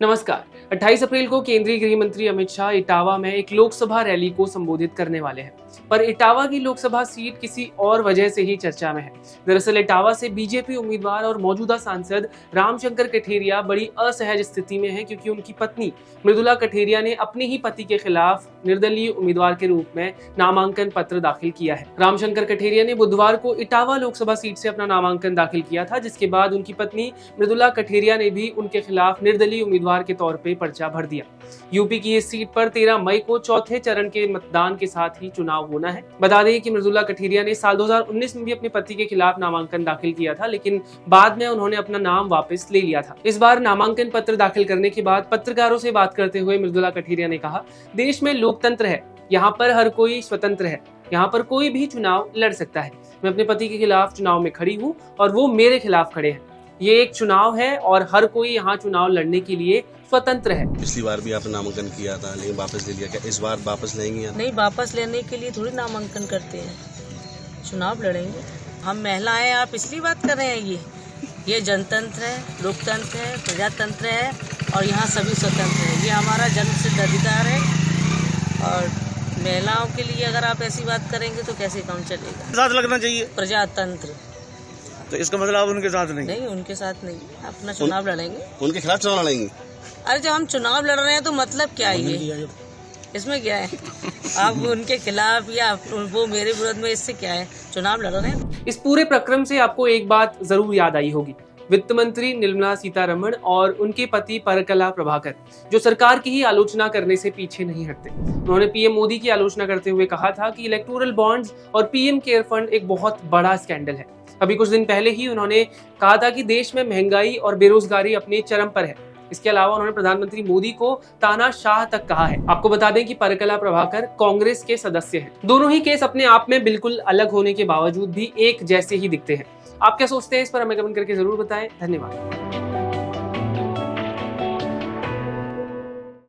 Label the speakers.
Speaker 1: नमस्कार। 28 अप्रैल को केंद्रीय गृह मंत्री अमित शाह इटावा में एक लोकसभा रैली को संबोधित करने वाले हैं, पर इटावा की लोकसभा सीट किसी और वजह से ही चर्चा में है। दरअसल इटावा से बीजेपी उम्मीदवार और मौजूदा सांसद रामशंकर कठेरिया बड़ी असहज स्थिति में हैं, क्योंकि उनकी पत्नी मृदुला कठेरिया ने अपने ही पति के खिलाफ निर्दलीय उम्मीदवार के रूप में नामांकन पत्र दाखिल किया है। रामशंकर कठेरिया ने बुधवार को इटावा लोकसभा सीट से अपना नामांकन दाखिल किया था, जिसके बाद उनकी पत्नी मृदुला कठेरिया ने भी उनके खिलाफ निर्दलीय उम्मीदवार के तौर पे पर्चा भर दिया। यूपी की इस सीट पर 13 मई को चौथे चरण के मतदान के साथ ही चुनाव होना है। बता दें कि मृदुला कठेरिया ने साल 2019 में भी अपने पति के खिलाफ नामांकन दाखिल किया था, लेकिन बाद में उन्होंने अपना नाम वापस ले लिया था। इस बार नामांकन पत्र दाखिल करने के बाद पत्रकारों से बात करते हुए मृदुला कठेरिया ने कहा, देश में लोकतंत्र है, यहाँ पर हर कोई स्वतंत्र है, यहाँ पर कोई भी चुनाव लड़ सकता है। मैं अपने पति के खिलाफ चुनाव में खड़ी हूँ और वो मेरे खिलाफ खड़े हैं। ये एक चुनाव है और हर कोई यहाँ चुनाव लड़ने के लिए स्वतंत्र है।
Speaker 2: पिछली बार भी आपने नामांकन किया था लेकिन वापस ले लिया, क्या इस बार वापस लेंगे या
Speaker 3: नहीं? वापस लेने के लिए थोड़ी नामांकन करते हैं, चुनाव लड़ेंगे। हम महिला हैं, आप इसलिए बात कर रहे हैं। ये जनतंत्र है, लोकतंत्र है, प्रजातंत्र है और यहाँ सभी स्वतंत्र है। ये हमारा जन्मसिद्ध अधिकार है और महिलाओं के लिए अगर आप ऐसी बात करेंगे तो कैसे काम चलेगा?
Speaker 4: साथ लगना चाहिए
Speaker 3: प्रजातंत्र।
Speaker 4: तो इसका मतलब आप उनके साथ नहीं
Speaker 3: उनके साथ नहीं, अपना चुनाव लड़ेंगे।
Speaker 2: उनके खिलाफ चुनाव लड़ेंगे?
Speaker 3: अरे जब हम चुनाव लड़ रहे हैं तो मतलब क्या है ये? इसमें क्या है? आप उनके खिलाफ या वो मेरे विरोध में, इससे क्या है? चुनाव लड़ रहे हैं।
Speaker 1: इस पूरे प्रक्रम से आपको एक बात जरूर याद आई होगी, वित्त मंत्री निर्मला सीतारमण और उनके पति परकला प्रभाकर, जो सरकार की ही आलोचना करने से पीछे नहीं हटते। उन्होंने पीएम मोदी की आलोचना करते हुए कहा था कि इलेक्टोरल बॉन्ड्स और पीएम केयर फंड एक बहुत बड़ा स्कैंडल है। अभी कुछ दिन पहले ही उन्होंने कहा था कि देश में महंगाई और बेरोजगारी अपने चरम पर है। इसके अलावा उन्होंने प्रधानमंत्री मोदी को तानाशाह तक कहा है। आपको बता दें कि परकला प्रभाकर कांग्रेस के सदस्य हैं। दोनों ही केस अपने आप में बिल्कुल अलग होने के बावजूद भी एक जैसे ही दिखते हैं। आप क्या सोचते हैं इस पर हमें कमेंट करके जरूर बताएं। धन्यवाद।